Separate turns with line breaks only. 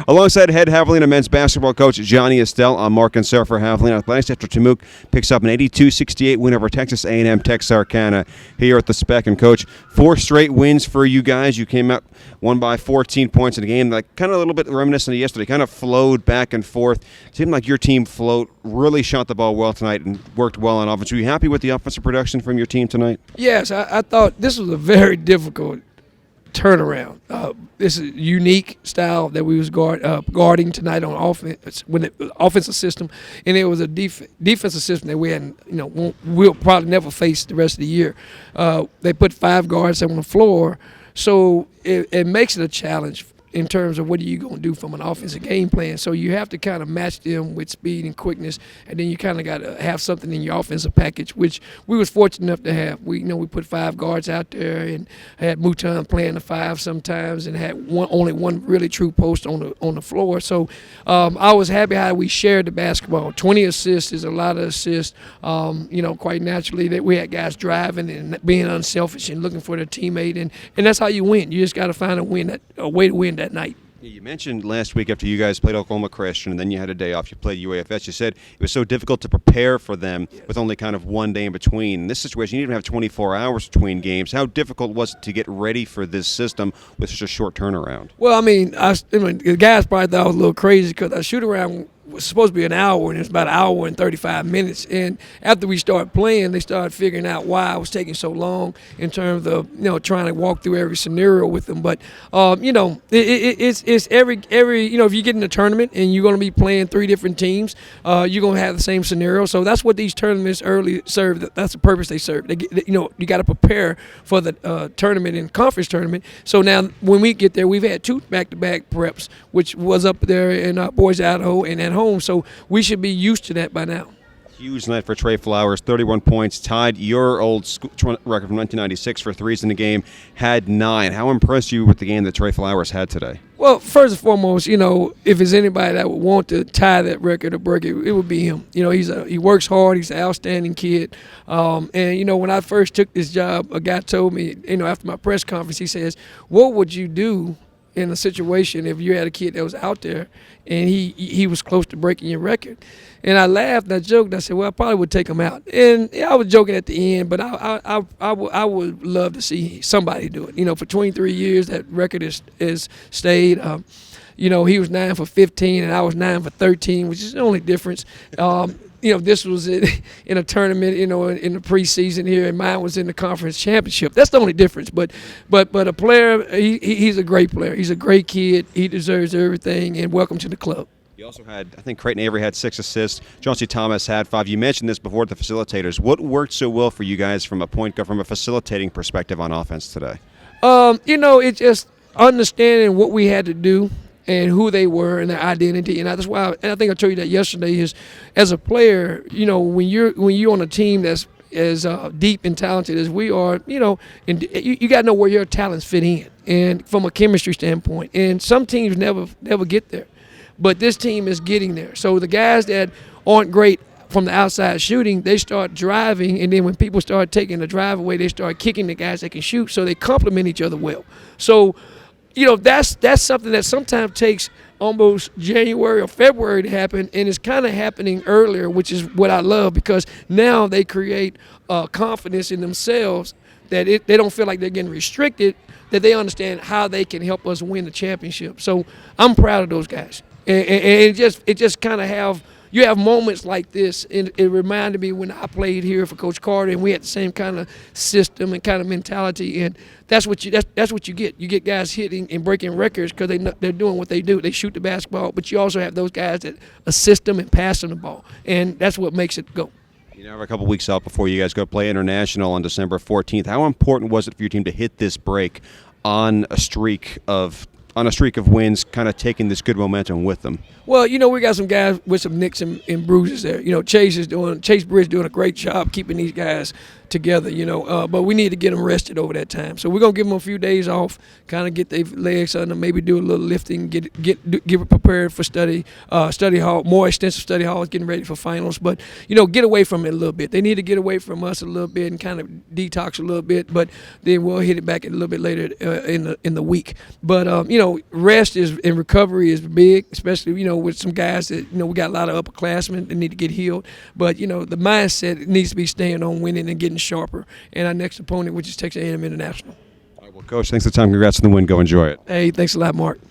Alongside head Javelina men's basketball coach Johnny Estelle, I'm Mark and Sarah for Javelina Athletics after TAMUT picks up an 82-68 win over Texas A&M-Texarkana here at the Spec. And, Coach, 4 straight wins for you guys. You came out, won by 14 points in a game, like kind of a little bit reminiscent of yesterday, kind of flowed back and forth. It seemed like your team really shot the ball well tonight and worked well on offense. Were you happy with the offensive production from your team tonight?
Yes, I thought this was a very difficult turnaround. This is a unique style that we was guarding tonight on offense, offensive system, and it was a defensive system that we hadn't, we'll probably never face the rest of the year. They put 5 guards on the floor, so it makes it a challenge in terms of what are you going to do from an offensive game plan. So you have to kind of match them with speed and quickness, and then you kind of got to have something in your offensive package, which we was fortunate enough to have. We put 5 guards out there and had Mutan playing the 5 sometimes and had only one really true post on the floor. So I was happy how we shared the basketball. 20 assists is a lot of assists. Quite naturally that we had guys driving and being unselfish and looking for their teammate, and that's how you win. You just got to find a way to win that night.
You mentioned last week after you guys played Oklahoma Christian and then you had a day off, you played UAFS. You said it was so difficult to prepare for them with only kind of one day in between. In this situation, you didn't even have 24 hours between games. How difficult was it to get ready for this system with such a short turnaround?
Well, the guys probably thought I was a little crazy because our shoot-around was supposed to be an hour, and it was about an hour and 35 minutes. And after we started playing, they started figuring out why I was taking so long in terms of trying to walk through every scenario with them. But it's every if you get in a tournament and you're going to be playing 3 different teams, you're going to have the same scenario. So that's what these tournaments early serve. That's the purpose they serve. You got to prepare for the tournament and conference tournament. So now when we get there, we've had 2 back-to-back preps, which was up there in Boise, Idaho, and at home. So we should be used to that by now.
Huge night for Trey Flowers, 31 points, tied your old record from 1996 for threes in the game, had 9. How impressed you with the game that Trey Flowers had today?
Well, first and foremost, if there's anybody that would want to tie that record or break it, it would be him. He works hard. He's an outstanding kid. And when I first took this job, a guy told me, after my press conference, he says, "What would you do in a situation if you had a kid that was out there and he was close to breaking your record?" And I laughed and I joked. And I said, "Well, I probably would take him out." And I was joking at the end, but I would love to see somebody do it. For 23 years, that record is stayed. He was 9 for 15 and I was 9 for 13, which is the only difference. This was in a tournament, in the preseason here, and mine was in the conference championship. That's the only difference. But a player, he's a great player. He's a great kid. He deserves everything, and welcome to the club.
You also had, I think Creighton Avery had 6 assists. Johnson Thomas had 5. You mentioned this before, the facilitators. What worked so well for you guys from a facilitating perspective on offense today?
It's just understanding what we had to do and who they were and their identity, and that's why. And I think I told you that yesterday. Is as a player, when you're on a team that's as deep and talented as we are, and you got to know where your talents fit in, and from a chemistry standpoint. And some teams never get there, but this team is getting there. So the guys that aren't great from the outside shooting, they start driving, and then when people start taking the drive away, they start kicking the guys that can shoot. So they complement each other well. So that's something that sometimes takes almost January or February to happen, and it's kind of happening earlier, which is what I love, because now they create confidence in themselves that they don't feel like they're getting restricted, that they understand how they can help us win the championship. So I'm proud of those guys, and it just kind of you have moments like this, and it reminded me when I played here for Coach Carter, and we had the same kind of system and kind of mentality, and that's what you get. You get guys hitting and breaking records because they're doing what they do. They shoot the basketball, but you also have those guys that assist them in passing the ball, and that's what makes it go.
You have a couple weeks out before you guys go play international on December 14th. How important was it for your team to hit this break on a streak of wins, kind of taking this good momentum with them?
Well, we got some guys with some nicks and bruises there. Chase Bridge doing a great job keeping these guys together, but we need to get them rested over that time. So we're going to give them a few days off, kind of get their legs under, maybe do a little lifting, get it prepared for study hall, more extensive study halls, getting ready for finals. But, get away from it a little bit. They need to get away from us a little bit and kind of detox a little bit, but then we'll hit it back a little bit later in the week. But, rest and recovery is big, especially, with some guys that, we got a lot of upperclassmen that need to get healed. But, the mindset needs to be staying on winning and getting sharper. And our next opponent, which is Texas A&M International.
All right, well, Coach, thanks for the time. Congrats on the win. Go enjoy it.
Hey, thanks a lot, Mark.